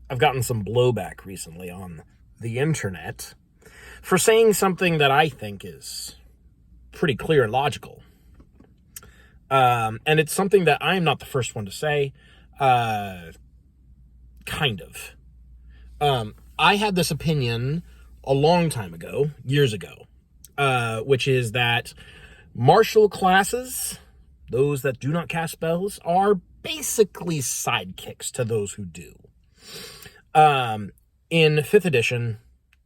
I've gotten some blowback recently on the internet for saying something that I think is pretty clear and logical. And it's something that I'm not the first one to say. Kind of. I had this opinion a long time ago, years ago, which is that martial classes, those that do not cast spells, are basically sidekicks to those who do. In 5th edition,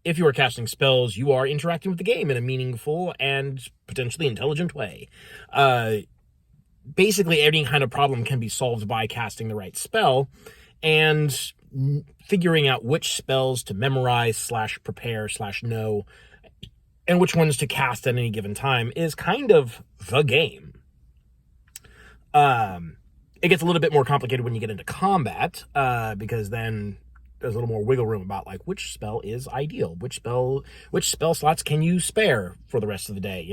if you are casting spells, you are interacting with the game in a meaningful and potentially intelligent way. Basically, any kind of problem can be solved by casting the right spell and figuring out which spells to memorize / prepare / know and which ones to cast at any given time is kind of the game. It gets a little bit more complicated when you get into combat, because then there's a little more wiggle room about like which spell is ideal, which spell slots can you spare for the rest of the day,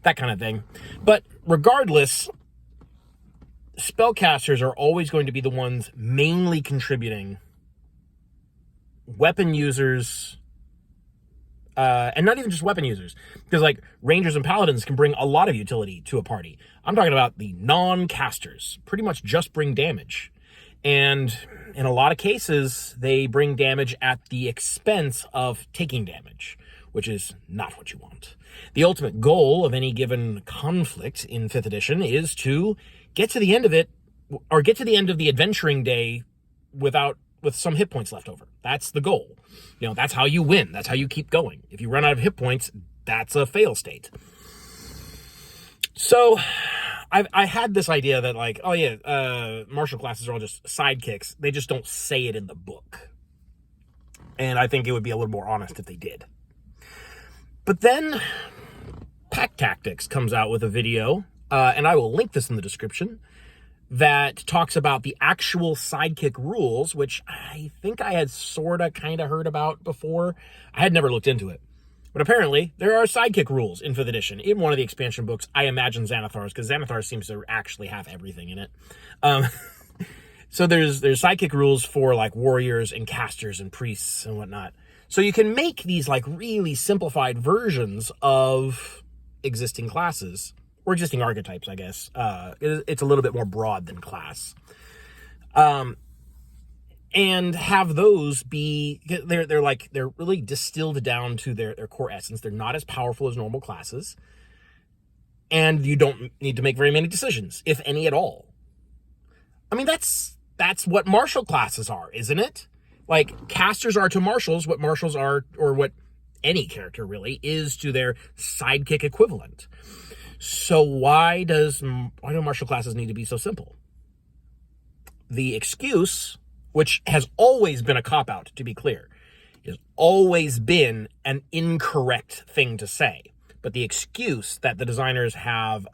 that kind of thing. But regardless, spellcasters are always going to be the ones mainly contributing. Weapon users, and not even just weapon users, because like rangers and paladins can bring a lot of utility to a party. I'm talking about the non-casters, pretty much just bring damage. And in a lot of cases, they bring damage at the expense of taking damage, which is not what you want. The ultimate goal of any given conflict in 5th edition is to get to the end of it, or get to the end of the adventuring day with some hit points left over. That's the goal. That's how you win. That's how you keep going. If you run out of hit points, that's a fail state. So I had this idea that like, oh yeah, martial classes are all just sidekicks. They just don't say it in the book. And I think it would be a little more honest if they did. But then Pack Tactics comes out with a video, and I will link this in the description, that talks about the actual sidekick rules, which I think I had kind of heard about before. I had never looked into it. But apparently, there are sidekick rules in 5th edition. In one of the expansion books, I imagine Xanathar's, because Xanathar seems to actually have everything in it. So there's sidekick rules for like warriors and casters and priests and whatnot. So you can make these like really simplified versions of existing classes, or existing archetypes, I guess. It's a little bit more broad than class. And have those be, they're really distilled down to their core essence. They're not as powerful as normal classes. And you don't need to make very many decisions, if any at all. I mean, that's what martial classes are, isn't it? Like, casters are to martials what martials are, or what any character really is to their sidekick equivalent. So why do martial classes need to be so simple? The excuse, which has always been a cop-out, to be clear, has always been an incorrect thing to say. But the excuse that the designers have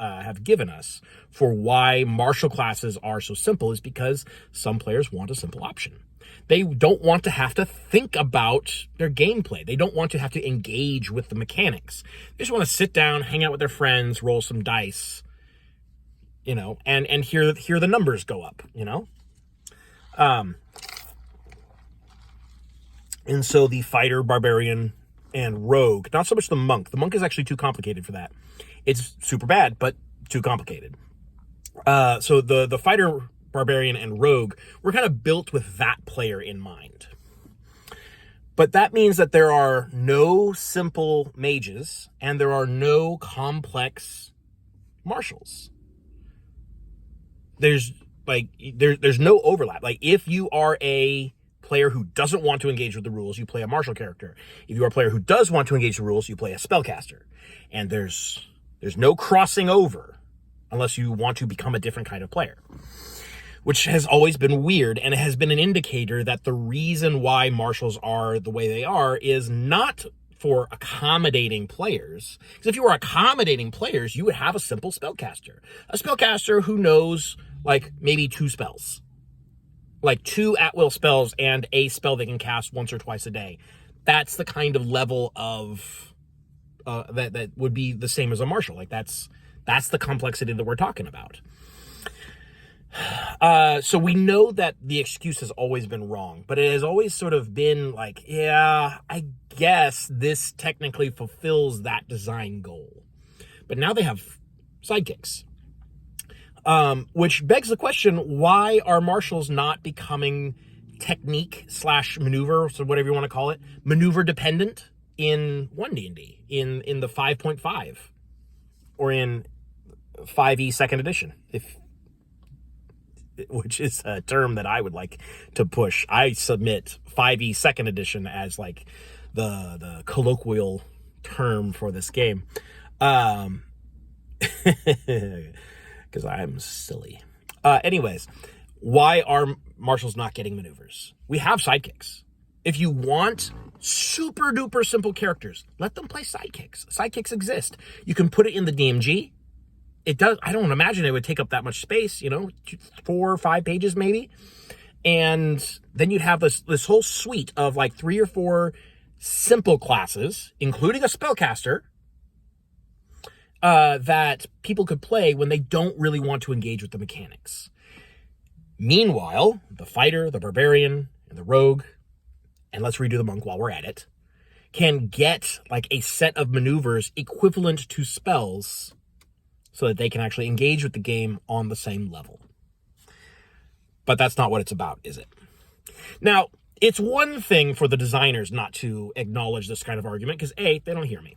given us for why martial classes are so simple is because some players want a simple option. They don't want to have to think about their gameplay. They don't want to have to engage with the mechanics. They just want to sit down, hang out with their friends, roll some dice, and hear the numbers go up, And so the fighter, barbarian, and rogue, not so much the monk. The monk is actually too complicated for that. It's super bad, but too complicated. So the fighter, barbarian, and rogue were kind of built with that player in mind. But that means that there are no simple mages, and there are no complex martials. There's no overlap. Like, if you are a player who doesn't want to engage with the rules, you play a martial character. If you are a player who does want to engage the rules, you play a spellcaster. And there's no crossing over unless you want to become a different kind of player, which has always been weird, and it has been an indicator that the reason why martials are the way they are is not for accommodating players. Because if you were accommodating players, you would have a simple spellcaster. A spellcaster who knows, like, maybe 2 spells. Like 2 at-will spells and a spell they can cast once or twice a day. That's the kind of level of that would be the same as a martial. Like, that's the complexity that we're talking about. So we know that the excuse has always been wrong, but it has always sort of been like, yeah, I guess this technically fulfills that design goal. But now they have sidekicks. Which begs the question, why are marshals not becoming technique / maneuver, so whatever you want to call it, maneuver dependent in 1D&D, in the 5.5, or in 5e second edition, which is a term that I would like to push. I submit 5e second edition as like the colloquial term for this game. Because I'm silly. Anyways, why are marshals not getting maneuvers? We have sidekicks. If you want super duper simple characters, let them play sidekicks. Sidekicks exist. You can put it in the DMG. It does. I don't imagine it would take up that much space, 4 or 5 pages maybe. And then you'd have this whole suite of like 3 or 4 simple classes, including a spellcaster, that people could play when they don't really want to engage with the mechanics. Meanwhile, the fighter, the barbarian, and the rogue, and let's redo the monk while we're at it, can get like a set of maneuvers equivalent to spells so that they can actually engage with the game on the same level. But that's not what it's about, is it? Now, it's one thing for the designers not to acknowledge this kind of argument, because A, they don't hear me.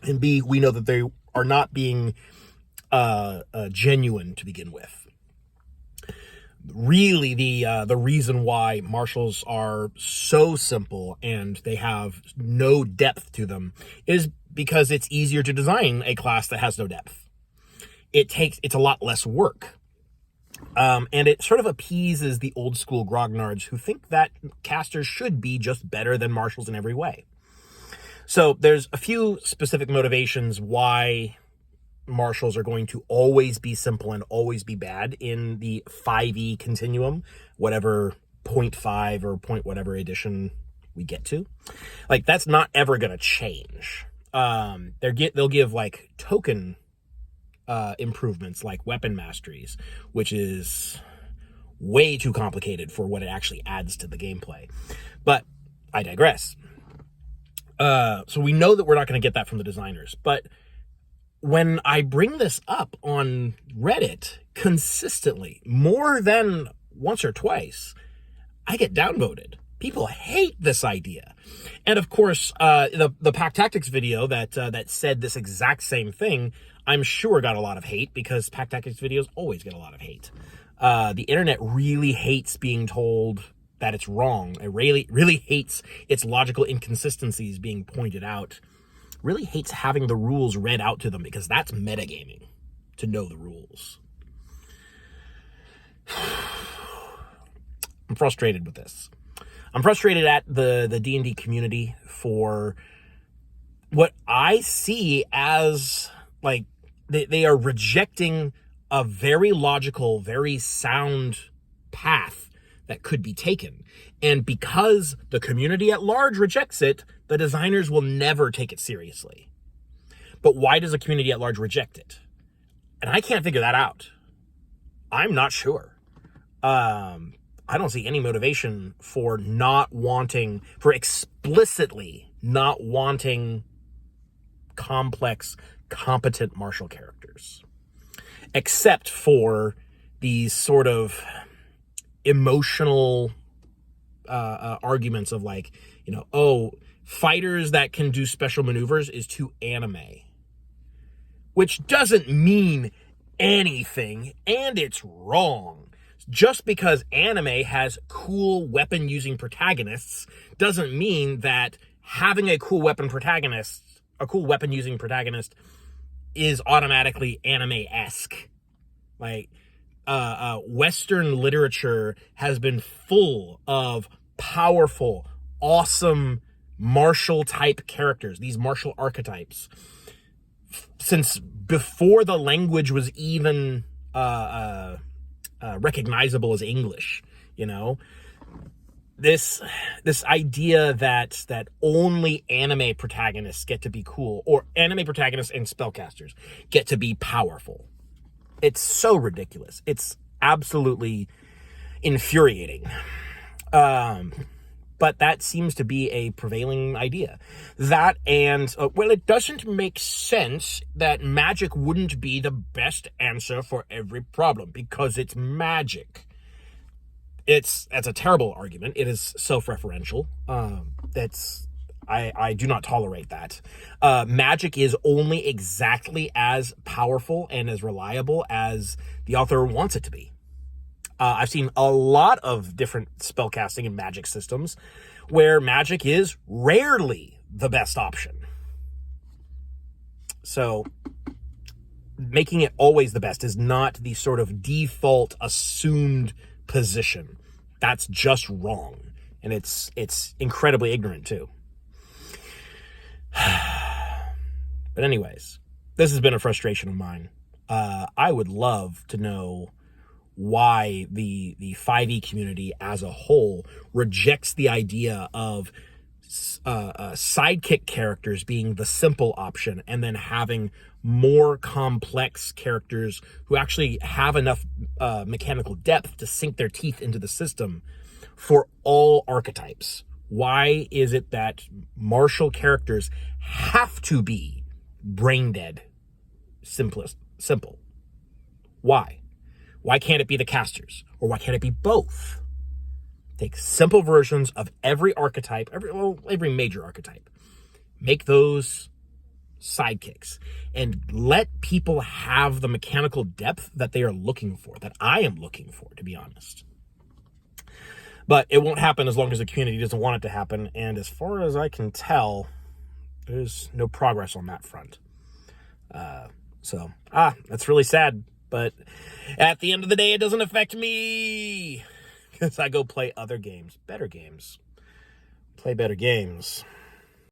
And B, we know that they are not being genuine to begin with. Really, the reason why marshals are so simple and they have no depth to them is because it's easier to design a class that has no depth. It's a lot less work. And it sort of appeases the old school grognards who think that casters should be just better than marshals in every way. So there's a few specific motivations why marshals are going to always be simple and always be bad in the 5e continuum, whatever 0.5 or point whatever edition we get to. Like, that's not ever going to change. They'll give like token improvements like weapon masteries, which is way too complicated for what it actually adds to the gameplay. But I digress. So we know that we're not going to get that from the designers. But when I bring this up on Reddit consistently, more than once or twice, I get downvoted. People hate this idea. And of course, the Pack Tactics video that said this exact same thing, I'm sure got a lot of hate, because Pack Tactics videos always get a lot of hate. The internet really hates being told that it's wrong. It really hates its logical inconsistencies being pointed out. Really hates having the rules read out to them, because that's metagaming, to know the rules. I'm frustrated with this. I'm frustrated at the D&D community for what I see as, like, they are rejecting a very logical, very sound path that could be taken. And because the community at large rejects it, the designers will never take it seriously. But why does the community at large reject it? And I can't figure that out. I'm not sure. I don't see any motivation for explicitly not wanting complex, competent martial characters. Except for these sort of emotional arguments of like, fighters that can do special maneuvers is too anime. Which doesn't mean anything, and it's wrong. Just because anime has cool weapon-using protagonists doesn't mean that having a cool weapon-using protagonist is automatically anime-esque. Like, Western literature has been full of powerful, awesome martial-type characters, these martial archetypes, since before the language was even recognizable as English. This idea that only anime protagonists get to be cool, or anime protagonists and spellcasters get to be powerful. It's so ridiculous. It's absolutely infuriating. But that seems to be a prevailing idea. That and, well, it doesn't make sense that magic wouldn't be the best answer for every problem because it's magic. That's a terrible argument. It is self-referential. I do not tolerate that. Magic is only exactly as powerful and as reliable as the author wants it to be. I've seen a lot of different spellcasting and magic systems where magic is rarely the best option. So making it always the best is not the sort of default assumed position. That's just wrong. And it's incredibly ignorant too. But anyways, this has been a frustration of mine. I would love to know why the 5e community as a whole rejects the idea of sidekick characters being the simple option and then having more complex characters who actually have enough mechanical depth to sink their teeth into the system for all archetypes. Why is it that martial characters have to be brain dead, simple? Why? Why can't it be the casters? Or why can't it be both? Take simple versions of every archetype, every major archetype. Make those sidekicks. And let people have the mechanical depth that they are looking for, that I am looking for, to be honest. But it won't happen as long as the community doesn't want it to happen. And as far as I can tell, there's no progress on that front. That's really sad. But at the end of the day, it doesn't affect me because I go play other games, better games, play better games.